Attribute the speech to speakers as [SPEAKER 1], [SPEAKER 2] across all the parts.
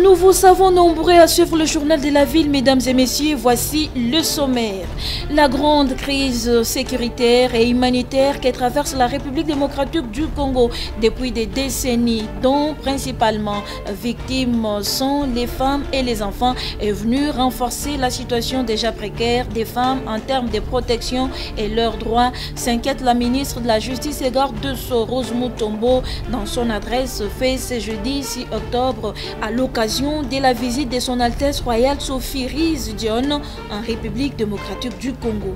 [SPEAKER 1] Nous vous savons nombreux à suivre le journal de la ville, mesdames et messieurs. Voici le sommaire. La grande crise sécuritaire et humanitaire que traverse la République démocratique du Congo depuis des décennies, dont principalement victimes sont les femmes et les enfants, est venue renforcer la situation déjà précaire des femmes en termes de protection et leurs droits, s'inquiète la ministre de la Justice et garde de Sceaux, Rose Mutombo, dans son adresse faite ce jeudi 6 octobre à l'occasion de la visite de son Altesse Royale Sophie Riz Dion en République démocratique du Congo.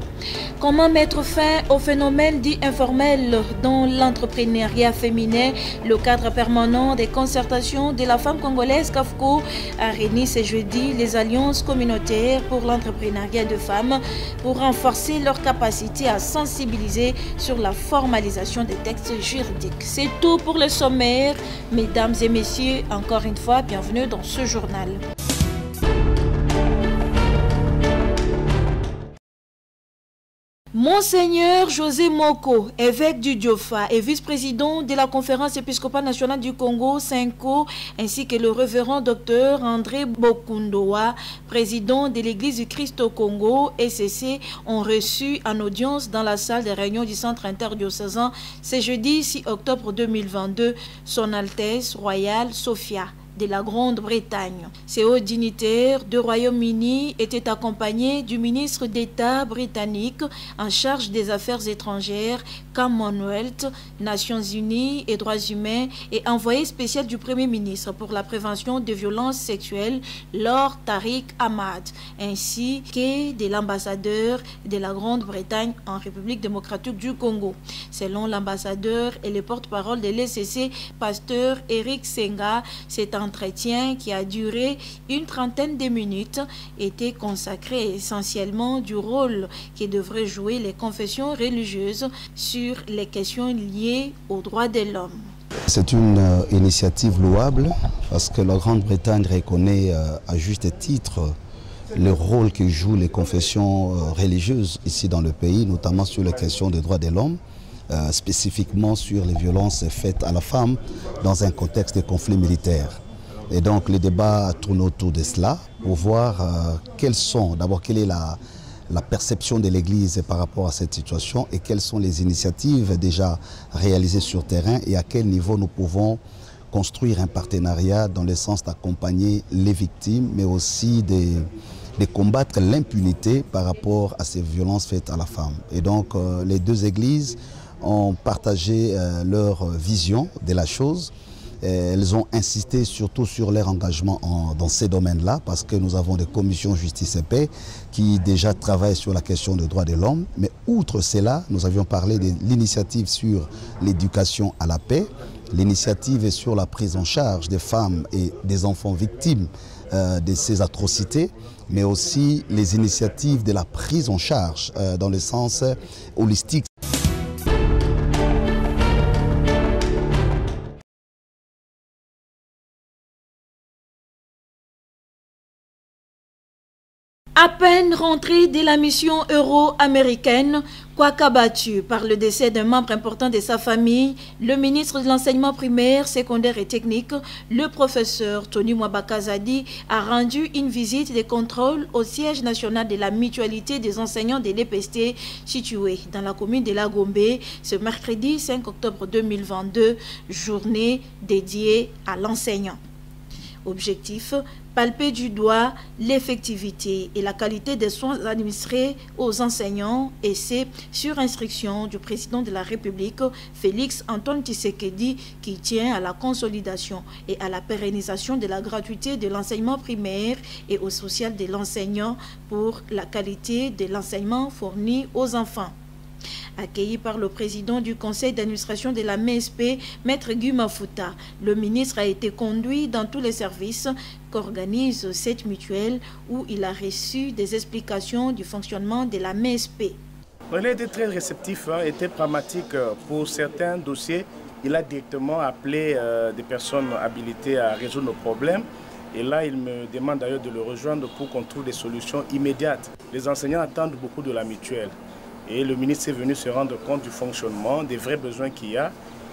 [SPEAKER 1] Comment mettre fin au phénomène dit informel dans l'entrepreneuriat féminin? Le cadre permanent des concertations de la femme congolaise CAFCO a réuni ce jeudi les alliances communautaires pour l'entrepreneuriat de femmes pour renforcer leur capacité à sensibiliser sur la formalisation des textes juridiques. C'est tout pour le sommaire. Mesdames et messieurs, encore une fois, bienvenue dans ce journal. Monseigneur José Moko, évêque du Diofa et vice-président de la conférence épiscopale nationale du Congo, CENCO, ainsi que le révérend docteur André Bokundoa, président de l'Église du Christ au Congo, ECC, ont reçu en audience dans la salle de réunion du centre interdiocésain ce jeudi 6 octobre 2022 son Altesse royale Sophia de la Grande-Bretagne. Ces hauts dignitaires du Royaume-Uni étaient accompagnés du ministre d'État britannique en charge des affaires étrangères, Commonwealth, Nations Unies et droits humains et envoyé spécial du Premier ministre pour la prévention des violences sexuelles, Lord Tariq Ahmad, ainsi que de l'ambassadeur de la Grande-Bretagne en République démocratique du Congo. Selon l'ambassadeur et le porte-parole de l'ECC, pasteur Eric Senga, cet entretien qui a duré une trentaine de minutes était consacré essentiellement du rôle que devraient jouer les confessions religieuses sur les questions liées aux droits de l'homme.
[SPEAKER 2] C'est une initiative louable parce que la Grande-Bretagne reconnaît à juste titre le rôle que jouent les confessions religieuses ici dans le pays, notamment sur les questions des droits de l'homme, spécifiquement sur les violences faites à la femme dans un contexte de conflit militaire. Et donc le débat tourne autour de cela pour voir quelle est la perception de l'Église par rapport à cette situation et quelles sont les initiatives déjà réalisées sur terrain et à quel niveau nous pouvons construire un partenariat dans le sens d'accompagner les victimes mais aussi de combattre l'impunité par rapport à ces violences faites à la femme. Et donc les deux églises ont partagé leur vision de la chose. Elles ont insisté surtout sur leur engagement dans ces domaines-là parce que nous avons des commissions justice et paix qui déjà travaillent sur la question des droits de l'homme. Mais outre cela, nous avions parlé de l'initiative sur l'éducation à la paix, l'initiative sur la prise en charge des femmes et des enfants victimes de ces atrocités, mais aussi les initiatives de la prise en charge dans le sens holistique.
[SPEAKER 1] À peine rentré de la mission euro-américaine, quoique abattu par le décès d'un membre important de sa famille, le ministre de l'enseignement primaire, secondaire et technique, le professeur Tony Mwabakazadi, a rendu une visite de contrôle au siège national de la mutualité des enseignants de l'EPST situé dans la commune de La Gombe ce mercredi 5 octobre 2022, journée dédiée à l'enseignant. Objectif, palper du doigt l'effectivité et la qualité des soins administrés aux enseignants et c'est sur instruction du président de la République, Félix Antoine Tshisekedi, qui tient à la consolidation et à la pérennisation de la gratuité de l'enseignement primaire et au social de l'enseignant pour la qualité de l'enseignement fourni aux enfants. Accueilli par le président du conseil d'administration de la MSP, Maître Guy Mafuta, le ministre a été conduit dans tous les services qu'organise cette mutuelle où il a reçu des explications du fonctionnement de la MSP.
[SPEAKER 3] Il a été très réceptif, était pragmatique pour certains dossiers. Il a directement appelé des personnes habilitées à résoudre nos problèmes. Et là, il me demande d'ailleurs de le rejoindre pour qu'on trouve des solutions immédiates. Les enseignants attendent beaucoup de la mutuelle. Et le ministre est venu se rendre compte du fonctionnement, des vrais besoins qu'il y a.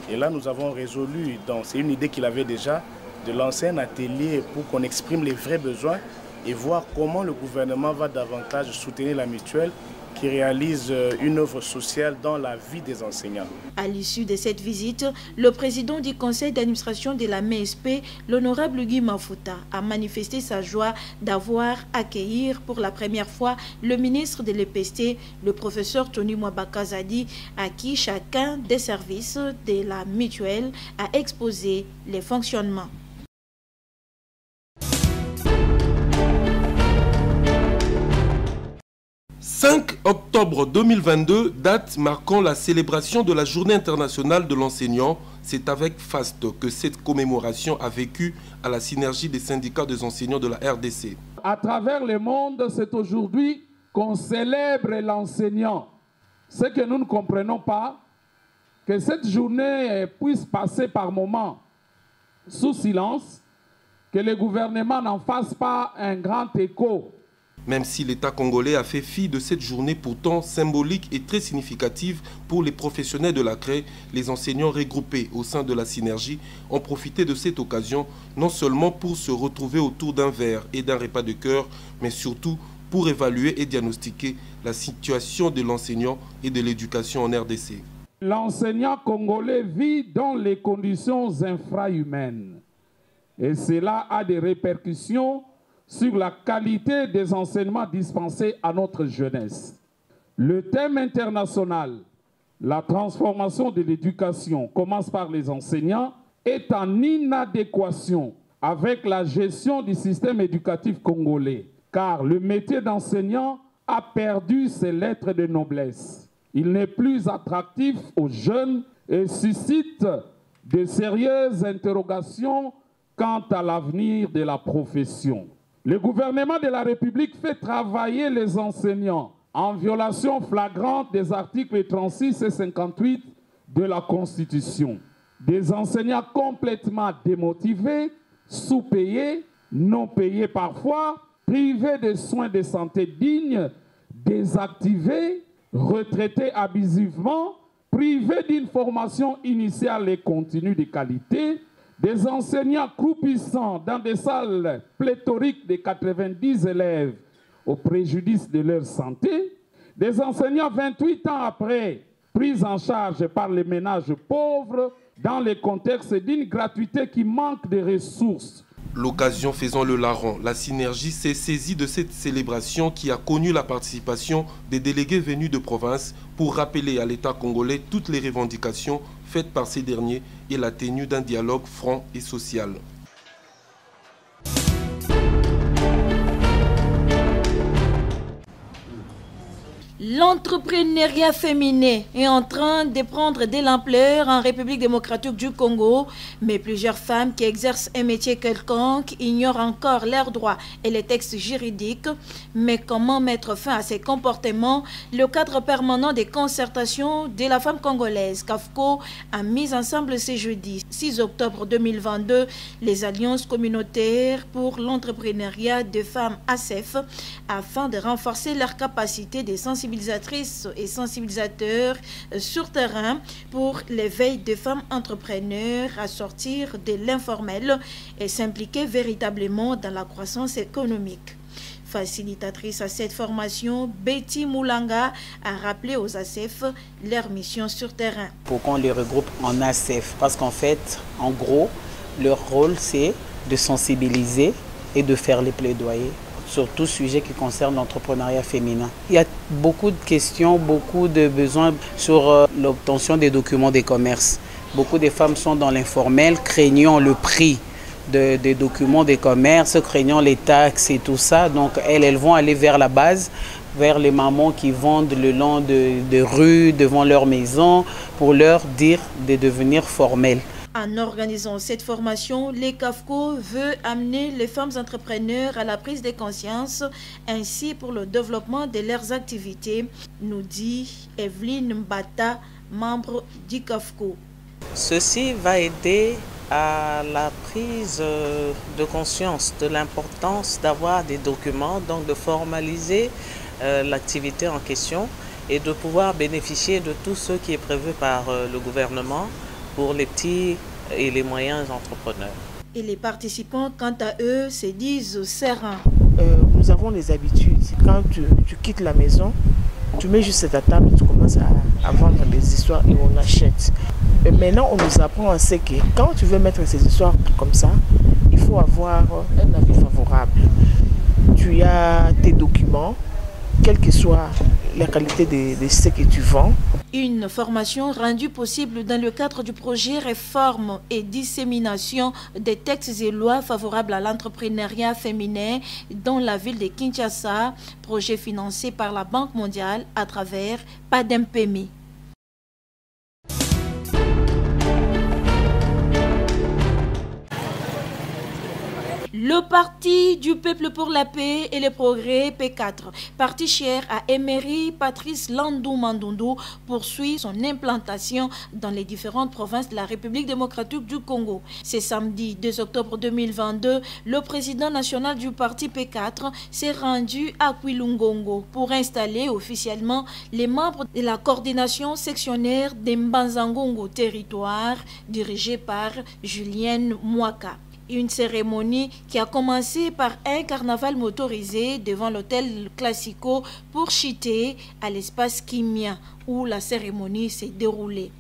[SPEAKER 3] Et là, nous avons résolu, c'est une idée qu'il avait déjà, de lancer un atelier pour qu'on exprime les vrais besoins et voir comment le gouvernement va davantage soutenir la mutuelle qui réalise une œuvre sociale dans la vie des enseignants.
[SPEAKER 1] À l'issue de cette visite, le président du conseil d'administration de la MESP, l'honorable Guy Mafuta, a manifesté sa joie d'avoir accueilli pour la première fois le ministre de l'EPST, le professeur Tony Mwabakazadi, à qui chacun des services de la mutuelle a exposé les fonctionnements.
[SPEAKER 4] 5 octobre 2022, date marquant la célébration de la Journée internationale de l'enseignant. C'est avec faste que cette commémoration a vécu à la synergie des syndicats des enseignants de la RDC.
[SPEAKER 5] À travers le monde, c'est aujourd'hui qu'on célèbre l'enseignant. Ce que nous ne comprenons pas, que cette journée puisse passer par moments sous silence, que le gouvernement n'en fasse pas un grand écho.
[SPEAKER 4] Même si l'État congolais a fait fi de cette journée pourtant symbolique et très significative pour les professionnels de la CRE, les enseignants regroupés au sein de la synergie ont profité de cette occasion non seulement pour se retrouver autour d'un verre et d'un repas de cœur, mais surtout pour évaluer et diagnostiquer la situation de l'enseignant et de l'éducation en RDC.
[SPEAKER 5] L'enseignant congolais vit dans les conditions infrahumaines et cela a des répercussions sur la qualité des enseignements dispensés à notre jeunesse. Le thème international, la transformation de l'éducation, commence par les enseignants, est en inadéquation avec la gestion du système éducatif congolais, car le métier d'enseignant a perdu ses lettres de noblesse. Il n'est plus attractif aux jeunes et suscite de sérieuses interrogations quant à l'avenir de la profession. Le gouvernement de la République fait travailler les enseignants en violation flagrante des articles 36 et 58 de la Constitution. Des enseignants complètement démotivés, sous-payés, non payés parfois, privés de soins de santé dignes, désactivés, retraités abusivement, privés d'une formation initiale et continue de qualité, des enseignants croupissants dans des salles pléthoriques de 90 élèves au préjudice de leur santé, des enseignants 28 ans après, pris en charge par les ménages pauvres dans le contexte d'une gratuité qui manque de ressources.
[SPEAKER 4] L'occasion faisant le larron, la synergie s'est saisie de cette célébration qui a connu la participation des délégués venus de province pour rappeler à l'État congolais toutes les revendications faites par ces derniers et la tenue d'un dialogue franc et social.
[SPEAKER 1] L'entrepreneuriat féminin est en train de prendre de l'ampleur en République démocratique du Congo, mais plusieurs femmes qui exercent un métier quelconque ignorent encore leurs droits et les textes juridiques. Mais comment mettre fin à ces comportements? Le cadre permanent des concertations de la femme congolaise, CAFCO, a mis ensemble ce jeudi 6 octobre 2022 les alliances communautaires pour l'entrepreneuriat de femmes ACEF afin de renforcer leur capacité de sensibilisatrices et sensibilisateurs sur terrain pour l'éveil des femmes entrepreneurs à sortir de l'informel et s'impliquer véritablement dans la croissance économique. Facilitatrice à cette formation, Betty Moulanga a rappelé aux ACEF leur mission sur terrain.
[SPEAKER 6] Pour qu'on les regroupe en ACEF, parce qu'en fait, en gros, leur rôle c'est de sensibiliser et de faire les plaidoyers sur tout sujet qui concerne l'entrepreneuriat féminin. Il y a beaucoup de questions, beaucoup de besoins sur l'obtention des documents des commerces. Beaucoup de femmes sont dans l'informel, craignant le prix des documents des commerces, craignant les taxes et tout ça. Donc elles vont aller vers la base, vers les mamans qui vendent le long de rues, devant leur maison, pour leur dire de devenir formelles.
[SPEAKER 1] En organisant cette formation, les CAFCO veut amener les femmes entrepreneurs à la prise de conscience ainsi pour le développement de leurs activités, nous dit Evelyne Mbata, membre du CAFCO.
[SPEAKER 7] Ceci va aider à la prise de conscience de l'importance d'avoir des documents, donc de formaliser l'activité en question et de pouvoir bénéficier de tout ce qui est prévu par le gouvernement pour les petits et les moyens entrepreneurs.
[SPEAKER 1] Et les participants, quant à eux, se disent sereins.
[SPEAKER 8] Nous avons des habitudes. Quand tu quittes la maison, tu mets juste ta table, tu commences à vendre des histoires et on achète. Et maintenant, on nous apprend à ce que quand tu veux mettre ces histoires comme ça, il faut avoir un avis favorable. Tu as tes documents, quelle que soit la qualité de ce que tu vends.
[SPEAKER 1] Une formation rendue possible dans le cadre du projet Réforme et dissémination des textes et lois favorables à l'entrepreneuriat féminin dans la ville de Kinshasa, projet financé par la Banque mondiale à travers PADEMPEMI. Le Parti du peuple pour la paix et le progrès P4, parti cher à Emery Patrice Landou Mandundu, poursuit son implantation dans les différentes provinces de la République démocratique du Congo. Ce samedi 2 octobre 2022, le président national du parti P4 s'est rendu à Kwilungongo pour installer officiellement les membres de la coordination sectionnaire des Mbanzangongo territoire dirigée par Julienne Mwaka. Une cérémonie qui a commencé par un carnaval motorisé devant l'hôtel Classico pour Chité à l'espace Kimia où la cérémonie s'est déroulée.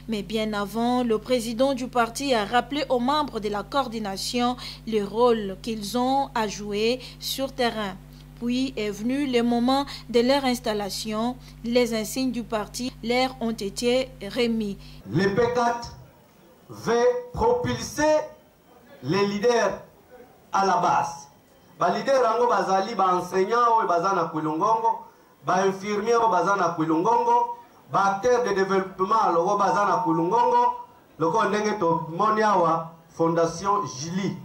[SPEAKER 1] Mais bien avant, le président du parti a rappelé aux membres de la coordination le rôle qu'ils ont à jouer sur terrain. Puis est venu le moment de leur installation. Les insignes du parti leur ont été remis.
[SPEAKER 9] Le P4 veut propulser les leaders à la base. Les leaders rango bazali ba enseignants ou bazana Kwilungongo, ba infirmiers ou bazana Kwilungongo, ba acteurs de développement logo bazana Kwilungongo, logo ndenge to moniawa fondation Jili.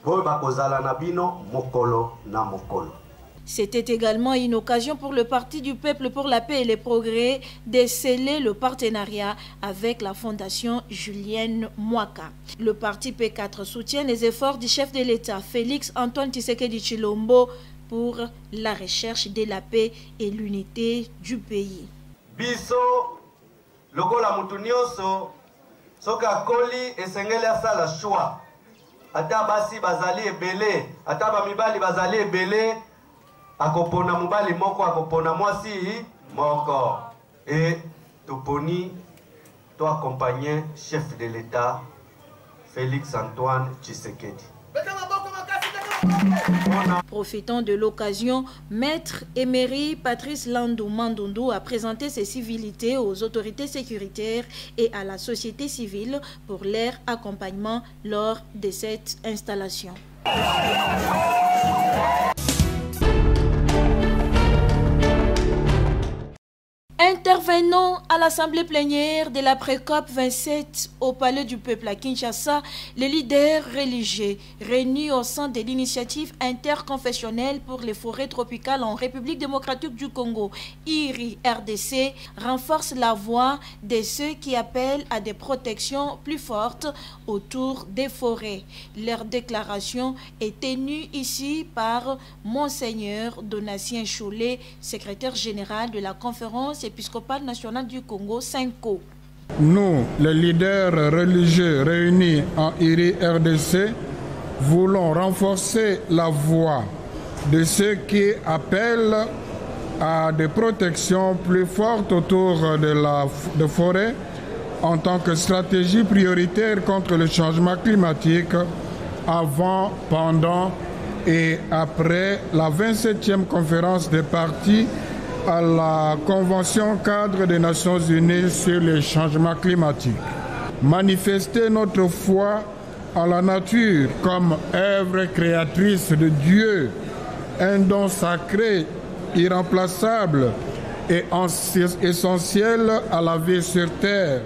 [SPEAKER 9] Bo ba kozala na bino mokolo na mokolo.
[SPEAKER 1] C'était également une occasion pour le Parti du peuple pour la paix et le progrès de sceller le partenariat avec la fondation Julienne Mwaka. Le parti P4 soutient les efforts du chef de l'État Félix Antoine Tshisekedi Tshilombo pour la recherche de la paix et l'unité du pays.
[SPEAKER 9] Biso lokola mutu nyonso soka koli esengeli asala choix. Ata basi bazali ebele, ata bamibali bazali ebele. Akopona mobali moko akopona mwasi moko et toponi to accompagner chef de l'État Félix Antoine Tshisekedi.
[SPEAKER 1] Profitant de l'occasion, Maître Emery Patrice Landou Mandundu a présenté ses civilités aux autorités sécuritaires et à la société civile pour leur accompagnement lors de cette installation. Intervenant à l'Assemblée plénière de la Pré-COP 27 au Palais du Peuple à Kinshasa, les leaders religieux réunis au sein de l'initiative interconfessionnelle pour les forêts tropicales en République démocratique du Congo, IRI-RDC, renforcent la voix de ceux qui appellent à des protections plus fortes autour des forêts. Leur déclaration est tenue ici par Monseigneur Donatien Cholet, secrétaire général de la conférence épiscopale nationale du Congo, SENCO.
[SPEAKER 5] Nous, les leaders religieux réunis en IRI-RDC, voulons renforcer la voix de ceux qui appellent à des protections plus fortes autour de forêts en tant que stratégie prioritaire contre le changement climatique avant, pendant et après la 27e conférence des parties à la Convention cadre des Nations Unies sur les changements climatiques. Manifester notre foi en la nature comme œuvre créatrice de Dieu, un don sacré, irremplaçable et essentiel à la vie sur terre.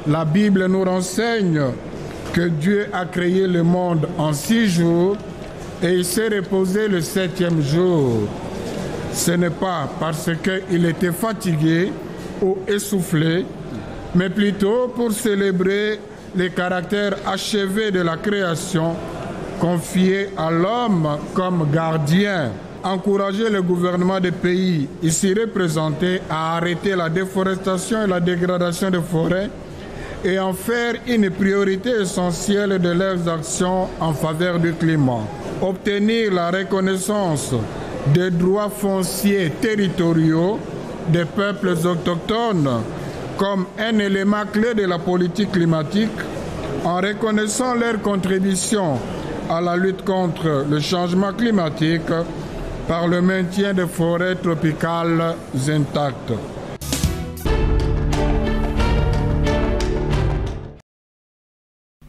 [SPEAKER 5] La Bible nous renseigne que Dieu a créé le monde en 6 jours et il s'est reposé le 7e jour. Ce n'est pas parce qu'il était fatigué ou essoufflé, mais plutôt pour célébrer les caractères achevés de la création confiés à l'homme comme gardien. Encourager le gouvernement des pays ici représentés à arrêter la déforestation et la dégradation des forêts
[SPEAKER 10] et en faire une priorité essentielle de leurs actions en faveur du climat. Obtenir la reconnaissance des droits fonciers territoriaux des peuples autochtones comme un élément clé de la politique climatique en reconnaissant leur contribution à la lutte contre le changement climatique par le maintien des forêts tropicales intactes.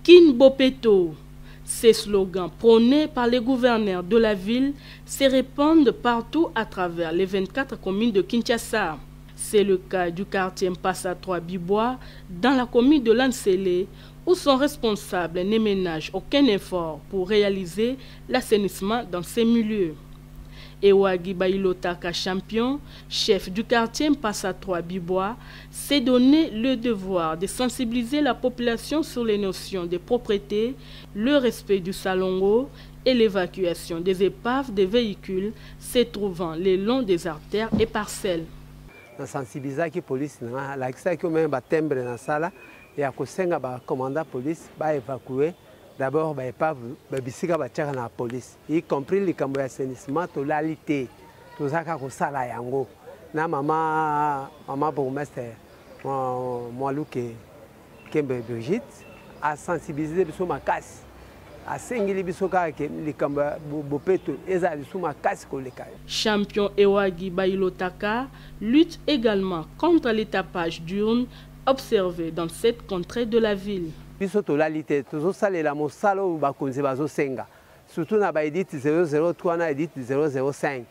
[SPEAKER 11] Kin Bopeto. Ces slogans prônés par les gouverneurs de la ville se répandent partout à travers les 24 communes de Kinshasa. C'est le cas du quartier Mpassa 3 Bibois dans la commune de Lansele où son responsable ne ménage aucun effort pour réaliser l'assainissement dans ces milieux. Ewagi Bailotaka Champion, chef du quartier Mpassa 3 Bibois, s'est donné le devoir de sensibiliser la population sur les notions de propreté, le respect du salongo et l'évacuation des épaves des véhicules se trouvant le long des artères et parcelles.
[SPEAKER 12] Sensibiliser la police, la même timbre dans la salle, et à la commandant police va évacuer. D'abord, il y a la police, y compris les camps d'assainissement, totalité, tout ça qui est là. Na maman bourgmestre, moi Kembe Brigitte, a sensibilisé sur ma casse. A singili bisoka ke les camps bopeto ezali sur ma casse koleka.
[SPEAKER 11] Champion Ewagi Bailotaka lutte également contre les tapages d'urnes observés dans cette contrée de la ville.
[SPEAKER 12] Totalité, toujours salé la mosalo bakonze bazo senga. Surtout na ba edit 003 na edit 005.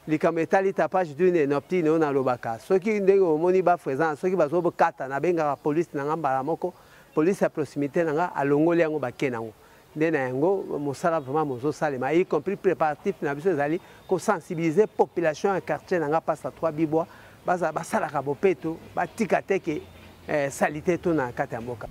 [SPEAKER 12] Les camétali tapage d'une nopti no na lobaka. Ceux qui ndenge moni ba présent, ceux qui bazo bokata na benga police na ngamba moko, police à proximité na nga alongoli yango bakenango. Ndena yango mosala vraiment mozo salema y compris préparatif na biso ezali ko sensibiliser population à quartier na nga Mpassa 3 Bibois baza basala ka bopeto batika teke.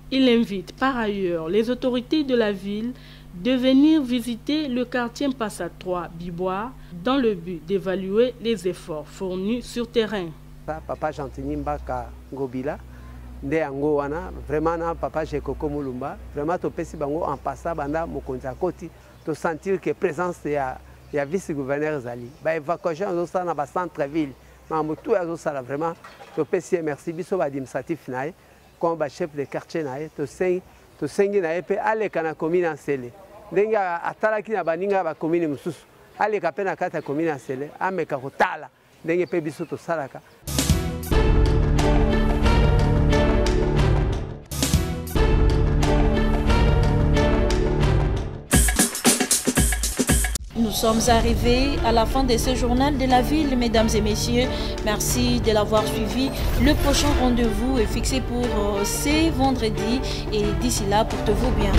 [SPEAKER 11] Il invite par ailleurs les autorités de la ville de venir visiter le quartier Mpassa 3 Bibois dans le but d'évaluer les efforts fournis sur terrain.
[SPEAKER 12] Papa Gentini Mbaka Ngobila, Ndeango wana, vraiment papa Jekoko Mulumba, vraiment topesi bango en passant banda mokonza koti, to sentir que présence ya vice-gouverneur Zali. Ba évacuation dans ça na ba centre-ville. Tout ça vraiment merci biso administratif nae comme chef de quartier nae to sengi nae pe ale kana commune Nsele ndenga atala kina baninga ba commune mususu ale ka pena kata commune Nsele ameka kotala ndenge pe biso to salaka.
[SPEAKER 1] Nous sommes arrivés à la fin de ce journal de la ville, mesdames et messieurs. Merci de l'avoir suivi. Le prochain rendez-vous est fixé pour ce vendredi. Et d'ici là, portez-vous bien.